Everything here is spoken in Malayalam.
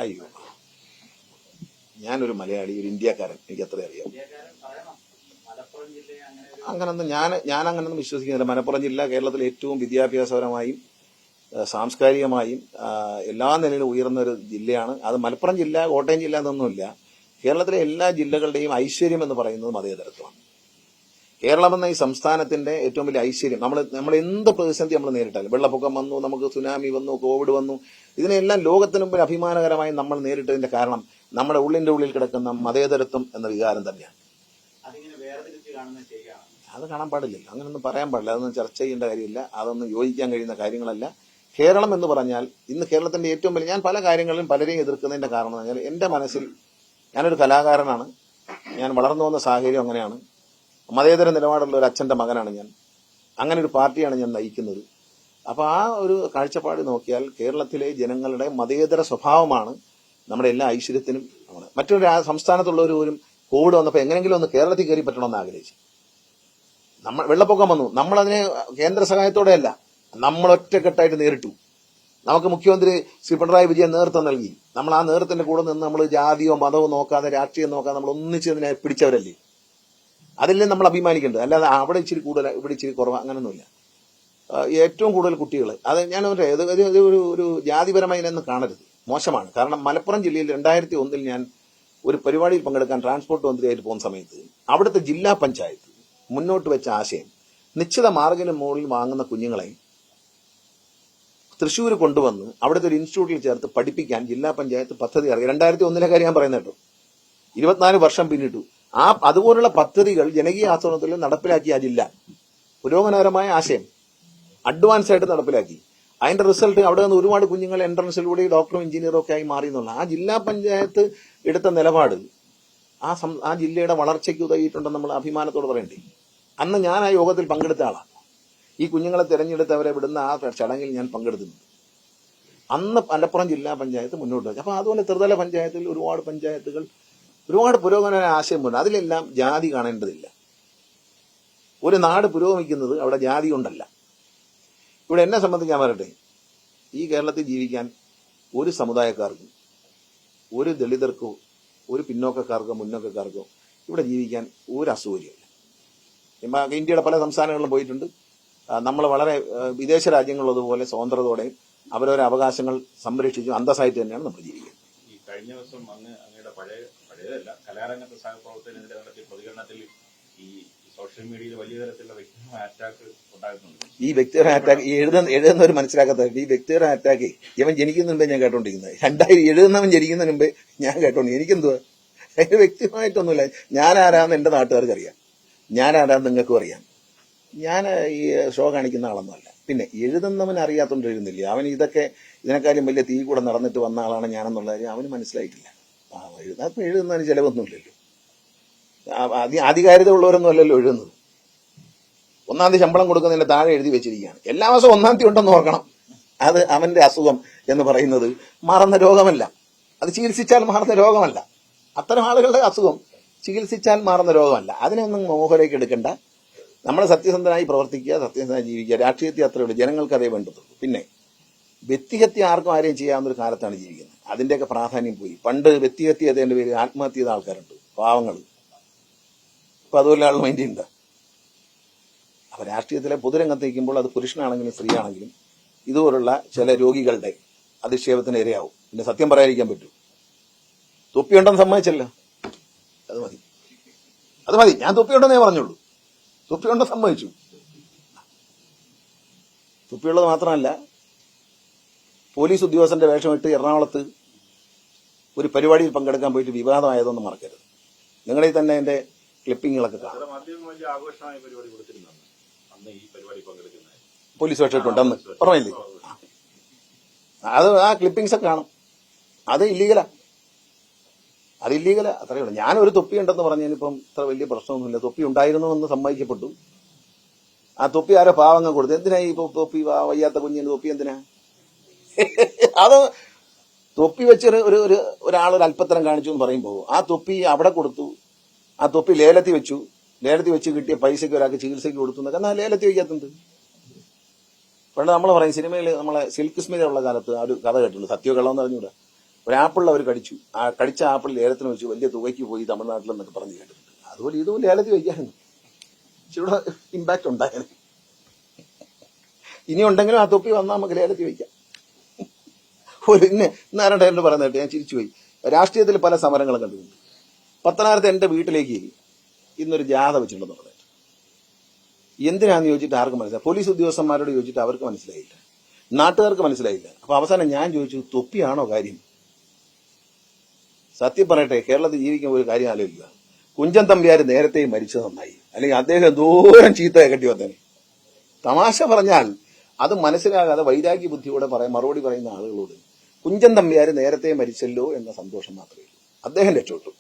അയ്യോ, ഞാനൊരു മലയാളി, ഒരു ഇന്ത്യക്കാരൻ, എനിക്ക് അത്ര അറിയാം. അങ്ങനൊന്നും ഞാൻ അങ്ങനൊന്നും വിശ്വസിക്കുന്നില്ല. മലപ്പുറം ജില്ല കേരളത്തിലെ ഏറ്റവും വിദ്യാഭ്യാസപരമായും സാംസ്കാരികമായും എല്ലാ നിലയിലും ഉയർന്ന ഒരു ജില്ലയാണ്. അത് മലപ്പുറം ജില്ല, കോട്ടയം ജില്ല എന്നൊന്നുമില്ല. കേരളത്തിലെ എല്ലാ ജില്ലകളുടെയും ഐശ്വര്യം എന്ന് പറയുന്നത് മതേതരത്വമാണ്. കേരളം എന്ന ഈ സംസ്ഥാനത്തിന്റെ ഏറ്റവും വലിയ ഐശ്വര്യം, നമ്മൾ എന്ത് പ്രതിസന്ധി നമ്മൾ നേരിട്ടാലും, വെള്ളപ്പൊക്കം വന്നു, നമുക്ക് സുനാമി വന്നു, കോവിഡ് വന്നു, ഇതിനെല്ലാം ലോകത്തിന് മുമ്പിൽ അഭിമാനകരമായി നമ്മൾ നേരിട്ടതിന്റെ കാരണം നമ്മുടെ ഉള്ളിന്റെ ഉള്ളിൽ കിടക്കുന്ന മതേതരത്വം എന്ന വികാരം തന്നെയാണ്. അത് കാണാൻ പാടില്ലല്ലോ, അങ്ങനൊന്നും പറയാൻ പാടില്ല, അതൊന്നും ചർച്ച ചെയ്യേണ്ട കാര്യമില്ല, അതൊന്നും യോജിക്കാൻ കഴിയുന്ന കാര്യങ്ങളല്ല. കേരളം എന്ന് പറഞ്ഞാൽ ഇന്ന് കേരളത്തിന്റെ ഏറ്റവും വലിയ, ഞാൻ പല കാര്യങ്ങളിലും പലരെയും എതിർക്കുന്നതിന്റെ കാരണം എന്ന് പറഞ്ഞാൽ എന്റെ മനസ്സിൽ ഞാനൊരു കലാകാരനാണ്, ഞാൻ വളർന്നു വന്ന സാഹചര്യം അങ്ങനെയാണ്, മതേതര നിലപാടുള്ള ഒരു അച്ഛന്റെ മകനാണ് ഞാൻ, അങ്ങനെ ഒരു പാർട്ടിയാണ് ഞാൻ നയിക്കുന്നത്. അപ്പൊ ആ ഒരു കാഴ്ചപ്പാട് നോക്കിയാൽ കേരളത്തിലെ ജനങ്ങളുടെ മതേതര സ്വഭാവമാണ് നമ്മുടെ എല്ലാ ഐശ്വര്യത്തിനും. മറ്റൊരു സംസ്ഥാനത്തുള്ളവർ പോലും കോവിഡ് വന്നപ്പോൾ എങ്ങനെങ്കിലും ഒന്ന് കേരളത്തിൽ കയറി പറ്റണമെന്ന് ആഗ്രഹിച്ചു. വെള്ളപ്പൊക്കം വന്നു, നമ്മളതിനെ കേന്ദ്ര സഹായത്തോടെയല്ല, നമ്മൾ ഒറ്റക്കെട്ടായിട്ട് നേരിട്ടു. നമുക്ക് മുഖ്യമന്ത്രി ശ്രീ പിണറായി വിജയൻ നേതൃത്വം നൽകി. നമ്മൾ ആ നേതൃത്വത്തിന്റെ കൂടെ നിന്ന് നമ്മൾ ജാതിയോ മതമോ നോക്കാതെ, രാഷ്ട്രീയം നോക്കാതെ നമ്മൾ ഒന്നിച്ചതിനെ പിടിച്ചവരല്ലേ. അതിൽ നമ്മൾ അഭിമാനിക്കേണ്ടത്, അല്ലാതെ അവിടെ ഇച്ചിരി കൂടുതൽ ഇവിടെ ഇച്ചിരി കുറവ് അങ്ങനൊന്നുമില്ല. ഏറ്റവും കൂടുതൽ കുട്ടികൾ, അത് ഞാൻ ഒരു ജാതിപരമായി എന്ന് കാണരുത്, മോശമാണ്. കാരണം മലപ്പുറം ജില്ലയിൽ 2001 ഞാൻ ഒരു പരിപാടിയിൽ പങ്കെടുക്കാൻ ട്രാൻസ്പോർട്ട് മന്ത്രിയായിട്ട് പോകുന്ന സമയത്ത് അവിടുത്തെ ജില്ലാ പഞ്ചായത്ത് മുന്നോട്ട് വെച്ച ആശയം, നിശ്ചിത മാർജിന് മുകളിൽ വാങ്ങുന്ന കുഞ്ഞുങ്ങളെ തൃശ്ശൂർ കൊണ്ടുവന്ന് അവിടുത്തെ ഒരു ഇൻസ്റ്റിറ്റ്യൂട്ടിൽ ചേർത്ത് പഠിപ്പിക്കാൻ ജില്ലാ പഞ്ചായത്ത് പദ്ധതി ഇറങ്ങി. 2001 കാര്യം ഞാൻ പറയുന്നത് കേട്ടോ, 24 വർഷം പിന്നിട്ടു. അതുപോലുള്ള പദ്ധതികൾ ജനകീയ ആസൂത്രണത്തിൽ നടപ്പിലാക്കിയ ആ ജില്ല പുരോഗമനപരമായ ആശയം അഡ്വാൻസ് ആയിട്ട് നടപ്പിലാക്കി. അതിന്റെ റിസൾട്ട് അവിടെ നിന്ന് ഒരുപാട് കുഞ്ഞുങ്ങൾ എൻട്രൻസിലൂടെ ഡോക്ടറും എഞ്ചിനീയറും ഒക്കെ ആയി മാറി എന്നുള്ള ആ ജില്ലാ പഞ്ചായത്ത് എടുത്ത നിലപാട് ആ ജില്ലയുടെ വളർച്ചയ്ക്ക് ഉതകിയിട്ടുണ്ടെന്ന് നമ്മൾ അഭിമാനത്തോട് പറയണ്ടേ. അന്ന് ഞാൻ ആ യോഗത്തിൽ പങ്കെടുത്ത ആളാണ്. ഈ കുഞ്ഞുങ്ങളെ തെരഞ്ഞെടുത്ത് അവരെ വിടുന്ന ആ ചടങ്ങിൽ ഞാൻ പങ്കെടുത്തിട്ടുണ്ട്. അന്ന് മലപ്പുറം ജില്ലാ പഞ്ചായത്ത് മുന്നോട്ട് വെച്ചു. അപ്പൊ അതുപോലെ ത്രിതല പഞ്ചായത്തിൽ ഒരുപാട് പഞ്ചായത്തുകൾ ഒരുപാട് പുരോഗമന ആശയമുണ്ട്. അതിലെല്ലാം ജാതി കാണേണ്ടതില്ല. ഒരു നാട് പുരോഗമിക്കുന്നത് അവിടെ ജാതി കൊണ്ടല്ല. ഇവിടെ എന്നെ സംബന്ധിച്ച് ഞാൻ പറയട്ടെ, ഈ കേരളത്തിൽ ജീവിക്കാൻ ഒരു സമുദായക്കാർക്കും, ഒരു ദളിതർക്കോ, ഒരു പിന്നോക്കക്കാർക്കോ മുന്നോക്കക്കാർക്കോ ഇവിടെ ജീവിക്കാൻ ഒരു അസൗകര്യമില്ല. ഇന്ത്യയുടെ പല സംസ്ഥാനങ്ങളിലും പോയിട്ടുണ്ട്. നമ്മൾ വളരെ വിദേശ രാജ്യങ്ങളുള്ളതുപോലെ സ്വതന്ത്രതയോടെയും അവരവരെ അവകാശങ്ങൾ സംരക്ഷിച്ചു അന്തസ്സായിട്ട് തന്നെയാണ് നമ്മൾ ജീവിക്കുന്നത്. ഈ കഴിഞ്ഞ ദിവസം അങ്ങയുടെ പഴയതല്ല കലാരംഗത്തെ സഹപ്രവർത്തകനെതിരെ നടത്തിയ പ്രതികരണത്തിൽ ഈ സോഷ്യൽ മീഡിയയിൽ വലിയ തരത്തിലുള്ള വ്യക്തിപരമായ അറ്റാക്ക് ഉണ്ടാകുന്നുണ്ട്. ഈ വ്യക്തിപരമായ അറ്റാക്ക് എഴുതുന്നവർ മനസ്സിലാക്കാത്ത ഈ വ്യക്തിപരമായ അറ്റാക്ക് ഇവൻ ജനിക്കുന്ന മുമ്പേ ഞാൻ കേട്ടോണ്ടിരിക്കുന്നത്. 2000 എഴുതുന്നവൻ ജനിക്കുന്നതിന് മുമ്പേ ഞാൻ കേട്ടോണ്ടി. എനിക്കെന്തുവാ അതിന് വ്യക്തിപരമായിട്ടൊന്നുമില്ല. ഞാൻ ആരാന്ന് എന്റെ നാട്ടുകാർക്ക് അറിയാം, ഞാൻ ആരാന്ന് നിങ്ങൾക്കും അറിയാം. ഞാൻ ഈ ഷോ കാണിക്കുന്ന ആളൊന്നുമല്ല. പിന്നെ എഴുതുന്നവൻ അറിയാത്തോണ്ട് എഴുതുന്നില്ല. അവൻ ഇതിനെക്കാളും വലിയ തീ കൂടെ നടന്നിട്ട് വന്ന ആളാണ് ഞാനെന്നുള്ള കാര്യം അവന് മനസ്സിലായിട്ടില്ല. അപ്പം എഴുതുന്നതിന് ചിലവൊന്നുമില്ലല്ലോ. അധികാരിത ഉള്ളവരൊന്നും അല്ലല്ലോ എഴുതുന്നത്. 1-ാം തീയതി ശമ്പളം കൊടുക്കുന്നതിന്റെ താഴെ എഴുതി വെച്ചിരിക്കുകയാണ്. എല്ലാ മാസവും 1-ാം തീയതി ഉണ്ടെന്ന് ഓർക്കണം. അത് അവന്റെ അസുഖം എന്ന് പറയുന്നത് മാറുന്ന രോഗമല്ല, അത് ചികിത്സിച്ചാൽ മാറുന്ന രോഗമല്ല. അത്തരം ആളുകളുടെ അസുഖം ചികിത്സിച്ചാൽ മാറുന്ന രോഗമല്ല. അതിനൊന്നും മോഹലേക്ക് എടുക്കേണ്ട. നമ്മൾ സത്യസന്ധനായി പ്രവർത്തിക്കുക, സത്യസന്ധനായി ജീവിക്കുക. രാഷ്ട്രീയത്തിൽ അത്രയേ ഉള്ളൂ, ജനങ്ങൾക്ക് അതേ വേണ്ടതുള്ളൂ. പിന്നെ വ്യക്തിഹത്യ ആർക്കും ആരെയും ചെയ്യാവുന്ന ഒരു കാലത്താണ് ജീവിക്കുന്നത്. അതിന്റെയൊക്കെ പ്രാധാന്യം പോയി. പണ്ട് വ്യക്തിഹത്യ ചെയ്തതിന്റെ പേര് ആത്മഹത്യ ചെയ്ത ആൾക്കാരുണ്ട്, പാവങ്ങൾ. അപ്പൊ അതുപോലെ ആൾ മൈൻഡ് ചെയ്യുന്നുണ്ട്. അപ്പൊ രാഷ്ട്രീയത്തിലെ പൊതുരംഗത്ത് നിൽക്കുമ്പോൾ അത് പുരുഷനാണെങ്കിലും സ്ത്രീയാണെങ്കിലും ഇതുപോലുള്ള ചില രോഗികളുടെ അധിക്ഷേപത്തിന് ഇരയാവും. പിന്നെ സത്യം പറയാതിരിക്കാൻ പറ്റൂ. തൊപ്പിയുണ്ടെന്ന് സമ്മതിച്ചല്ലോ, അത് മതി. ഞാൻ തൊപ്പിയുണ്ടെന്നേ പറഞ്ഞുള്ളൂ. തൊപ്പിയുണ്ടെന്ന് സമ്മതിച്ചു. തൊപ്പിയുള്ളത് മാത്രമല്ല, പോലീസ് ഉദ്യോഗസ്ഥന്റെ വേഷമിട്ട് എറണാകുളത്ത് ഒരു പരിപാടിയിൽ പങ്കെടുക്കാൻ പോയിട്ട് വിവാദമായതൊന്നും മറക്കരുത്. നിങ്ങളിൽ തന്നെ എന്റെ ക്ലിപ്പിങ്ങുകളൊക്കെ കാണാം. പോലീസ് വേഷമിട്ടുണ്ട് അന്ന്, പറഞ്ഞില്ലേ? അത് ആ ക്ലിപ്പിങ്സ് ഒക്കെ കാണും. അത് ഇല്ലീഗലാ, അത്രയേ ഉള്ളൂ. ഞാനൊരു തൊപ്പി ഉണ്ടെന്ന് പറഞ്ഞതിനിപ്പം ഇത്ര വലിയ പ്രശ്നമൊന്നുമില്ല. തൊപ്പി ഉണ്ടായിരുന്നു എന്ന് സമ്മതിക്കപ്പെട്ടു. ആ തൊപ്പി ആരോ പാവങ്ങൾ കൊടുത്തു. എന്തിനാ ഈ തൊപ്പി? വയ്യാത്ത കുഞ്ഞിന് തൊപ്പി എന്തിനാ? അത് തൊപ്പി വെച്ച് ഒരാളൊരു അല്പത്തരം കാണിച്ചു എന്ന് പറയുമ്പോൾ ആ തൊപ്പി അവിടെ കൊടുത്തു, ആ തൊപ്പി ലേലത്തിൽ വെച്ച് കിട്ടിയ പൈസയ്ക്ക് ഒരാൾക്ക് ചികിത്സയ്ക്ക് കൊടുത്തു എന്നൊക്കെ. എന്നാൽ ലേലത്തിൽ വയ്ക്കാത്തത് പണ്ട് നമ്മൾ പറയും സിനിമയിൽ നമ്മളെ സിൽക്ക് സ്മിത ഉള്ള കാലത്ത് ആ ഒരു കഥ കേട്ടിട്ടുണ്ട്, സത്യമോ എന്ന് പറഞ്ഞൂടാ. ഒരു ആപ്പിളിൽ അവർ കടിച്ചു, ആ കടിച്ച ആപ്പിൾ ലേലത്തിന് വെച്ച് വലിയ തുകയ്ക്ക് പോയി തമിഴ്നാട്ടിൽ എന്നൊക്കെ പറഞ്ഞ് കേട്ടിട്ടുണ്ട്. അതുപോലെ ഇതും ലേലത്തിൽ വയ്ക്കാനും ഇച്ചിരൂടെ ഇമ്പാക്ട് ഉണ്ടായിരുന്നു. ഇനി ഉണ്ടെങ്കിലും ആ തൊപ്പി വന്നാൽ നമുക്ക് ലേലത്തിൽ വയ്ക്കാം. ഇന്നാരുടെ എന്ന് പറയുന്നത് കേട്ട് ഞാൻ ചിരിച്ചുപോയി. രാഷ്ട്രീയത്തിൽ പല സമരങ്ങളും കണ്ടിട്ടുണ്ട്. പത്തനാപുരത്ത് എന്റെ വീട്ടിലേക്ക് ഇന്നൊരു ജാഥ വെച്ചിട്ടുണ്ടെന്ന് പറഞ്ഞിട്ട് എന്തിനാന്ന് ചോദിച്ചിട്ട് ആർക്കും മനസ്സിലായി. പോലീസ് ഉദ്യോഗസ്ഥന്മാരോട് ചോദിച്ചിട്ട് അവർക്ക് മനസ്സിലായില്ല, നാട്ടുകാർക്ക് മനസ്സിലായില്ല. അപ്പൊ അവസാനം ഞാൻ ചോദിച്ചു, തൊപ്പിയാണോ കാര്യം? സത്യം പറയട്ടെ, കേരളത്തിൽ ജീവിക്കുന്ന ഒരു കാര്യം ആലോചിക്കുക. കുഞ്ചൻ തമ്പ്യാർ നേരത്തെ മരിച്ചത് നന്നായി, അല്ലെങ്കിൽ അദ്ദേഹം ദൂരം ചീത്ത കെട്ടി വന്നേനെ. തമാശ പറഞ്ഞാൽ അത് മനസ്സിലാകാതെ വൈരാഗ്യ ബുദ്ധിയോടെ മറുപടി പറയുന്ന ആളുകളോട് കുഞ്ചൻ തമ്പ്യാർ നേരത്തെ മരിച്ചല്ലോ എന്ന സന്തോഷം മാത്രമേ ഉള്ളൂ. അദ്ദേഹം രക്ഷപ്പെട്ടു.